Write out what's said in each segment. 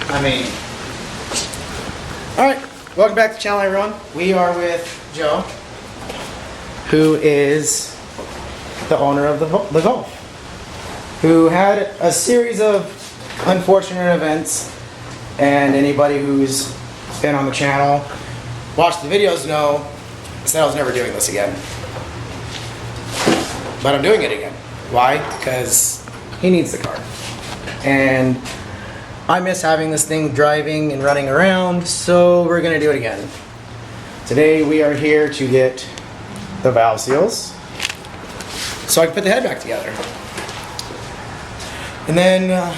I mean, alright, welcome back to the channel, everyone. We are with Joe, who is the owner of the Golf, who had a series of unfortunate events, and anybody who's been on the channel, watched the videos know, I said I was never doing this again. But I'm doing it again. Why? Because he needs the car. And I miss having this thing driving and running around, so we're gonna do it again. Today we are here to get the valve seals so I can put the head back together. And then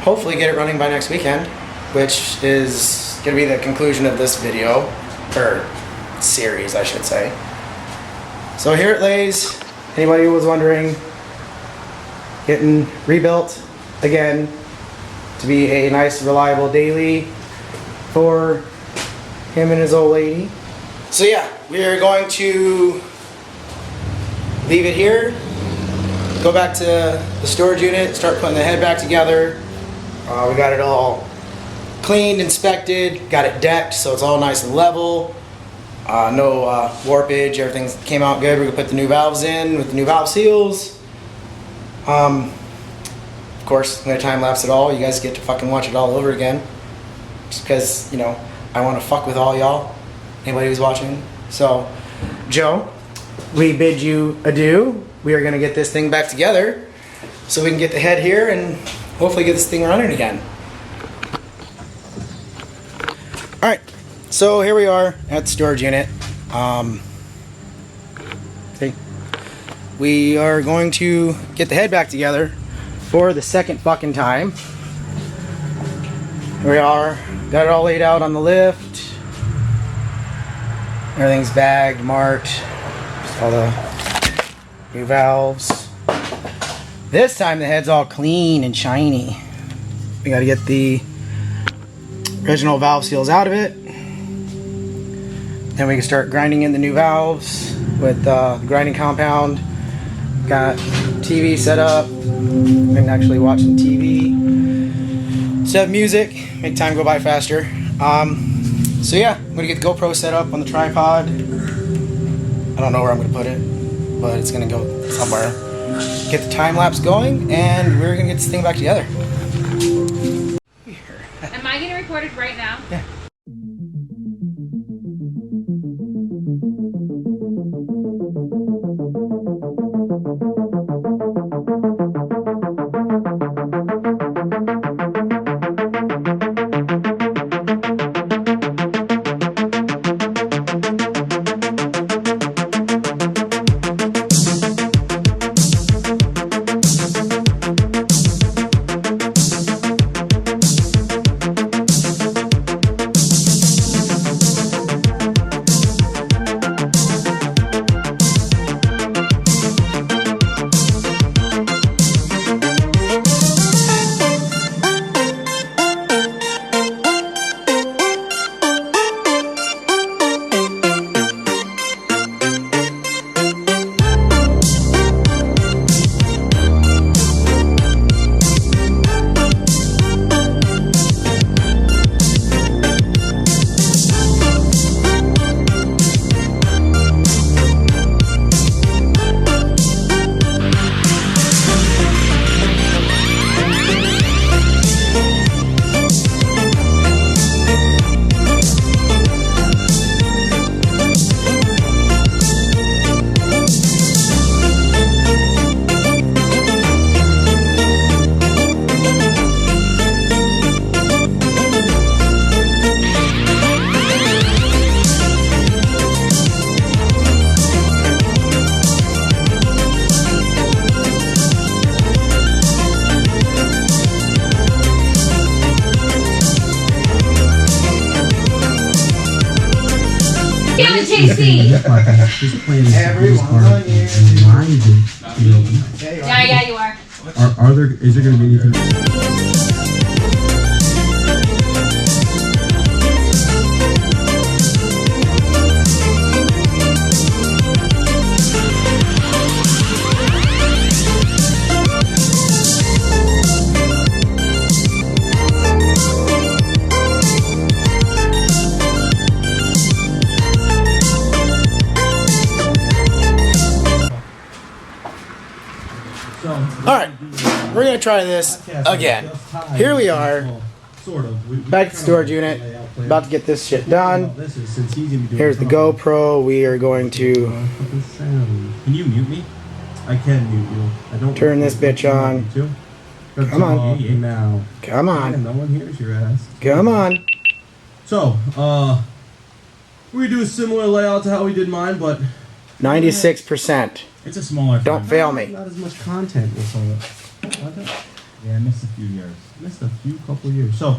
hopefully get it running by next weekend, which is gonna be the conclusion of this video, or series I should say. So here it lays. Anybody who was wondering, getting rebuilt again to be a nice reliable daily for him and his old lady. So yeah, we are going to leave it here, go back to the storage unit, start putting the head back together. We got it all cleaned, inspected, got it decked so it's all nice and level. No warpage, everything came out good. We're gonna put the new valves in with the new valve seals. Of course, I'm gonna time lapse it all. You guys get to fucking watch it all over again. Just because, you know, I wanna fuck with all y'all. Anybody who's watching. So, Joe, we bid you adieu. We are gonna get this thing back together so we can get the head here and hopefully get this thing running again. Alright, so here we are at the storage unit. See, we are going to get the head back together for the second fucking time. Here we are, got it all laid out on the lift. Everything's bagged, marked, just all the new valves. This time the head's all clean and shiny. We gotta get the original valve seals out of it. Then we can start grinding in the new valves with the grinding compound. Got TV set up. Been actually watching TV. Set up music, make time go by faster. So yeah, I'm gonna get the GoPro set up on the tripod. I don't know where I'm gonna put it, but it's gonna go somewhere. Get the time lapse going, and we're gonna get this thing back together. Am I getting recorded right now? Yeah. Everyone Yeah, you are. Are there? Is there going to be anything? gonna try this again. Here we are, Sort of. back at the storage unit, about to get this shit done. Here's the GoPro. We are going to Can you mute me? I can mute you. I don't turn this bitch on. Come on. Now. Come on. No one hears your ass. Come on. So, we do a similar layout to how we did mine, but 96%. It's a smaller. Don't file. fail me. not as much content with all that. Yeah, I missed a few years. Missed a couple years. So,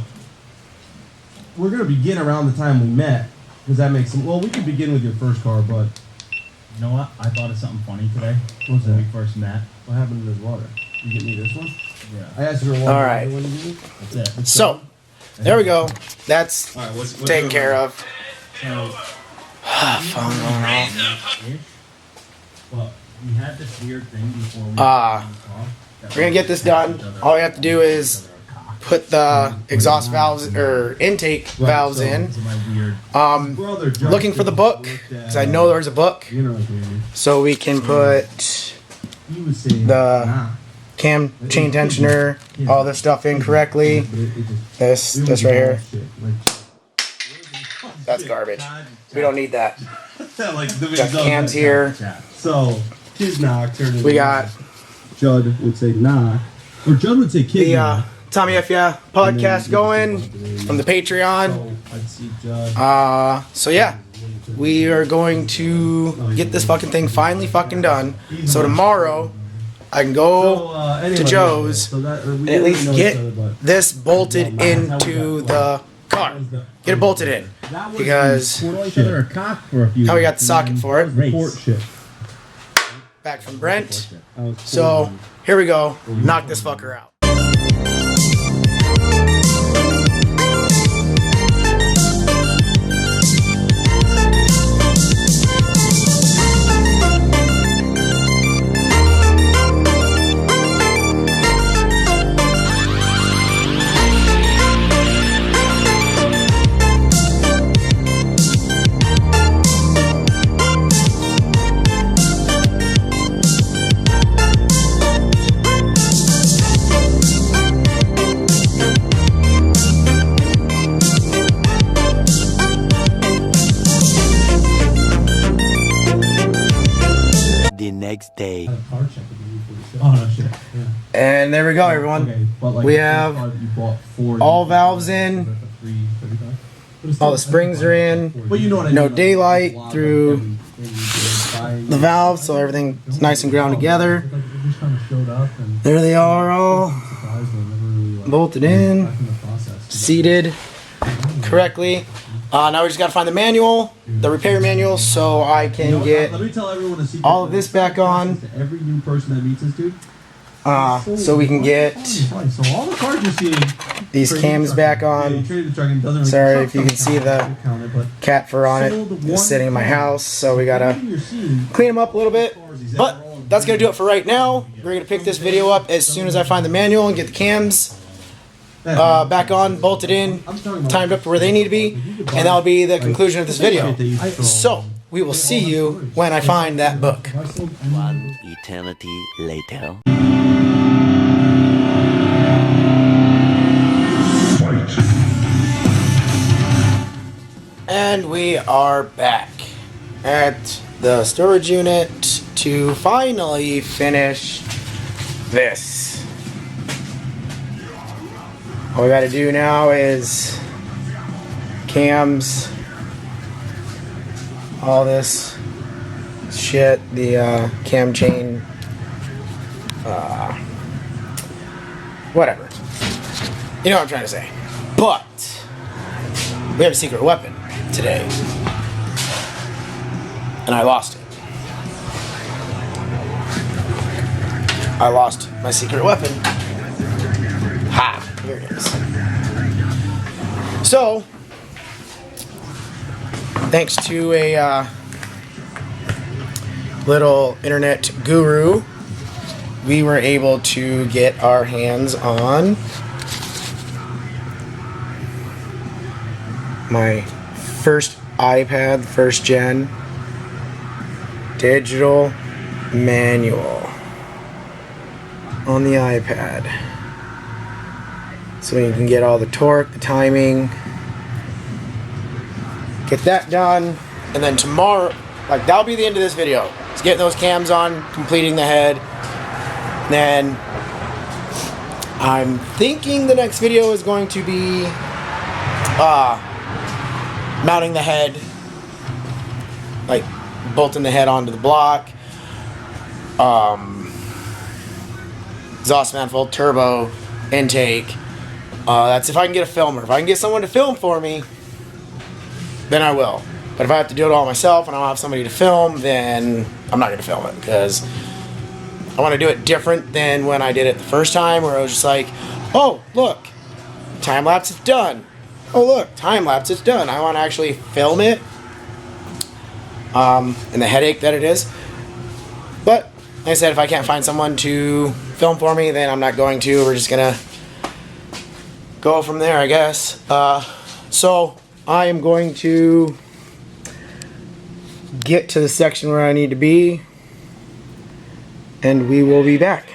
we're gonna begin around the time we met, because that makes some. Well, we could begin with your first car, but You know what? I thought of something funny today. What's when that? we first met. what happened to this water? You get me this one? Yeah. I asked you for one. All right. What did you do? That's it. So, there we go. That's All right. What's taken care of. So, Phone going off. well, we had this weird thing before we. We're gonna get this done. All we have to do is put the exhaust valves or intake valves in. Looking for the book because I know there's a book, You know, Jamie. so we can put He was saying the cam chain tensioner, all this stuff in correctly. This right here, that's garbage. We don't need that. Like the Got cams here. So kids knock. We got Judd would say knock, or Judd would say kid the knock. Tommy F. Yeah podcast going from the Patreon. So I'd see Judd. So yeah, we are going to get this fucking thing finally fucking done. So tomorrow I can go to Joe's and at least get this bolted into the car. Get it bolted in because Pour each other a cock for a few. how we got the socket for it. Port shit. Back from Brent. So here we go. Knock this fucker out. Next day. Oh no shit. Yeah. And there we go, everyone. Okay, but like We have all valves in. All the springs are in. But you know what I No mean, like, daylight a lot of through buying- the valves, so everything's nice and ground together. Like, it just kind of showed up and There they are, all surprised them, never really, like, bolted in, back in the process. seated correctly. Now we just gotta find the manual, the repair manual, so I You know can what, get let me tell everyone a secret. all of this back on. To every new person that meets this dude. So we can get So all the cars you're seeing. these traded cams truck- back Yeah, you on. traded the truck and it doesn't really Sorry count, if you can see the doesn't count it, but cat fur on it. It's sitting in my house, so we gotta everything you're seeing, clean them up a little bit. But that's gonna do it for right now. We're gonna pick this video up as soon as I find the manual and get the cams back on, bolted in, I'm talking about- timed up to where they need to be, and that'll be the conclusion of this video. So we will see you when I find that book. One eternity later. And we are back at the storage unit to finally finish this. All we gotta do now is cams, all this shit, the cam chain, whatever. You know what I'm trying to say. But we have a secret weapon today, and I lost it. I lost my secret weapon. Ha! Here it is. So, thanks to a little internet guru, we were able to get our hands on my first iPad, first gen digital manual on the iPad. so you can get all the torque, the timing, get that done, and then tomorrow, like that'll be the end of this video. It's getting those cams on, completing the head. Then I'm thinking the next video is going to be mounting the head, like bolting the head onto the block, exhaust manifold, turbo, intake. That's if I can get a filmer. If I can get someone to film for me, then I will. But if I have to do it all myself and I don't have somebody to film, then I'm not going to film it, because I want to do it different than when I did it the first time, where I was just like, oh, look, time lapse is done. Oh, look, time lapse is done. I want to actually film it, and the headache that it is. But, like I said, if I can't find someone to film for me, then I'm not going to. We're just going to go from there, I guess. So, I am going to get to the section where I need to be, and we will be back.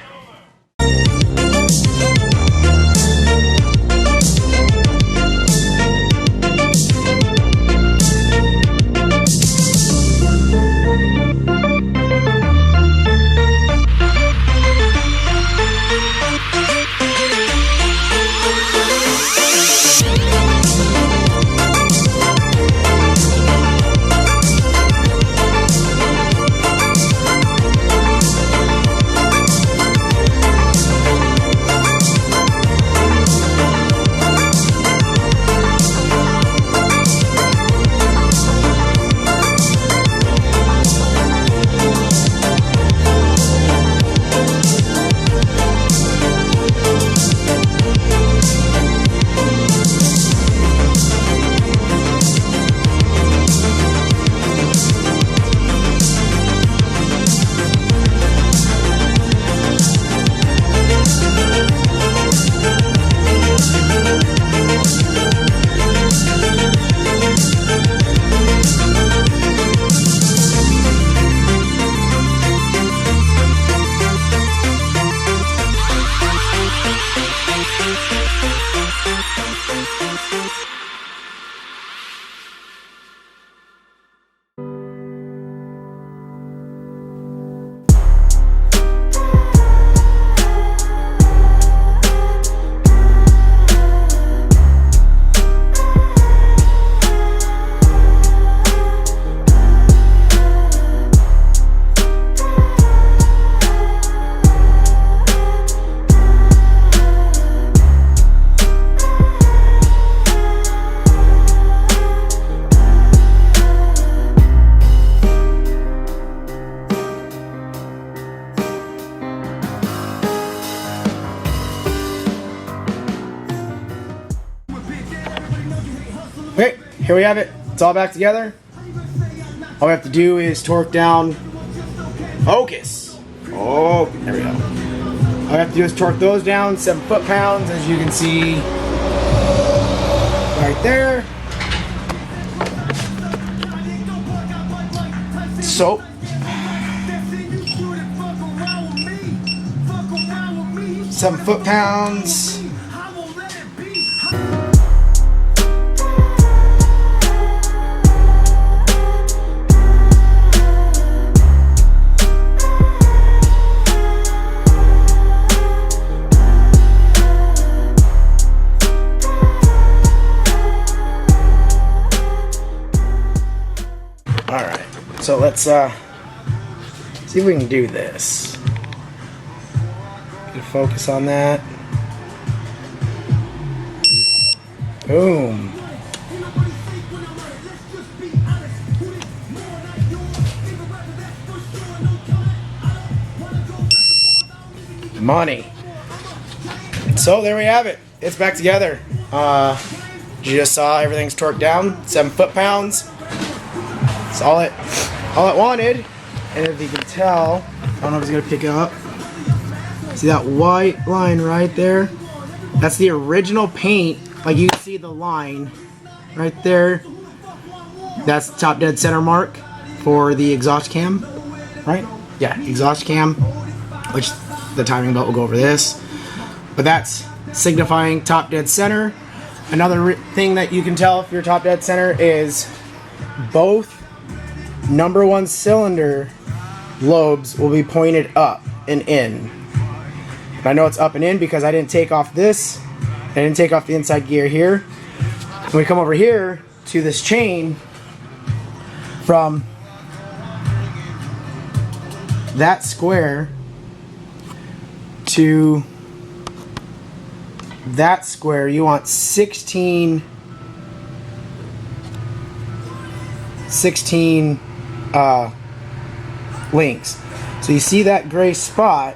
Okay, here we have it. It's all back together. All we have to do is torque down. Focus. Oh, there we go. All we have to do is torque those down, 7 foot-pounds, as you can see right there. So, seven foot-pounds. Alright, so let's see if we can do this. Get a focus on that. Boom. Money. So there we have it. It's back together. You just saw everything's torqued down, 7 foot-pounds. That's all it wanted. And if you can tell, I don't know if it's gonna pick up. See that white line right there? That's the original paint. Like you can see the line right there. That's the top dead center mark for the exhaust cam, right? Yeah, exhaust cam, which the timing belt will go over this. But that's signifying top dead center. Another thing that you can tell if you're top dead center is both number 1 cylinder lobes will be pointed up and in. And I know it's up and in because I didn't take off this. I didn't take off the inside gear here. When we come over here to this chain from that square to that square, you want 16 links. So you see that gray spot.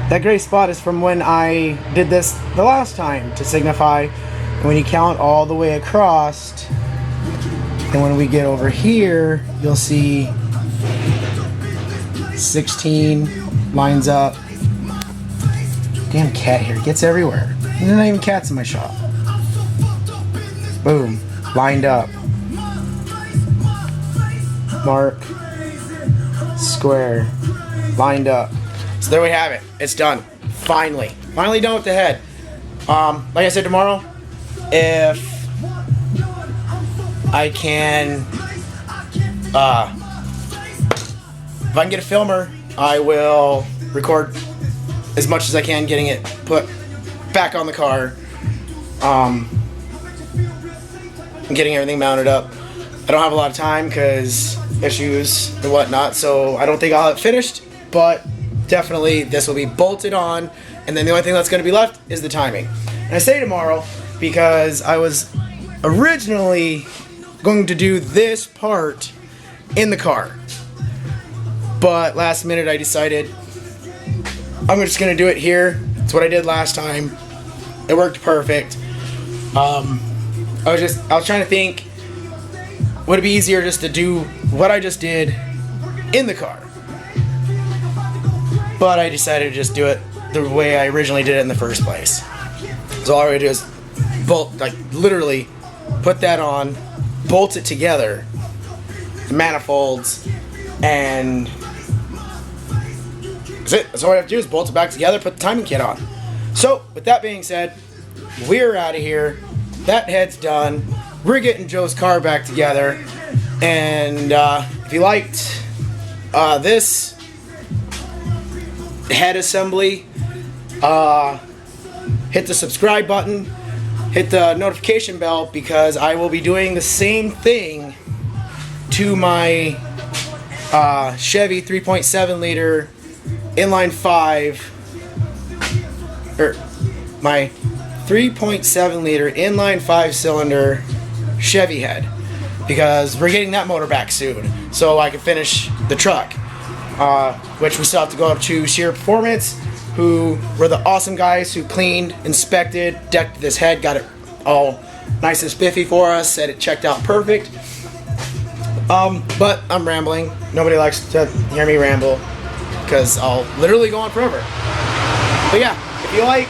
That gray spot is from when I did this the last time to signify. And when you count all the way across, and when we get over here, you'll see 16 lines up. Damn cat here, gets everywhere. There's not even cats in my shop. Boom, lined up. Mark, square, lined up. So there we have it. It's done. Finally done with the head. Like I said, tomorrow, if I can get a filmer, I will record as much as I can getting it put back on the car, and getting everything mounted up. I don't have a lot of time because issues and whatnot, so I don't think I'll have it finished, but definitely this will be bolted on, and then the only thing that's going to be left is the timing. And I say tomorrow because I was originally going to do this part in the car, but last minute I decided I'm just going to do it here. It's what I did last time. It worked perfect. I was trying to think, would it be easier just to do what I just did in the car? But I decided to just do it the way I originally did it in the first place. So all I would do is bolt, like literally put that on, bolt it together, the manifolds, and that's it. That's all I have to do is bolt it back together, put the timing kit on. So with that being said, we're out of here. That head's done. We're getting Joe's car back together. And if you liked this head assembly, hit the subscribe button, hit the notification bell, because I will be doing the same thing to my Chevy 3.7 liter inline 5, or my 3.7 liter inline 5 cylinder Chevy head, because we're getting that motor back soon so I can finish the truck, which we still have to go up to Sheer Performance, who were the awesome guys who cleaned, inspected, decked this head, got it all nice and spiffy for us, said it checked out perfect. But I'm rambling. Nobody likes to hear me ramble because I'll literally go on forever. But yeah, if you like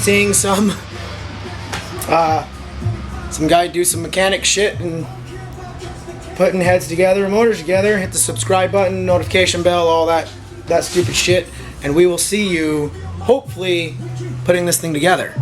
seeing some guy do some mechanic shit and putting heads together and motors together, hit the subscribe button, notification bell, all that stupid shit, and we will see you hopefully putting this thing together.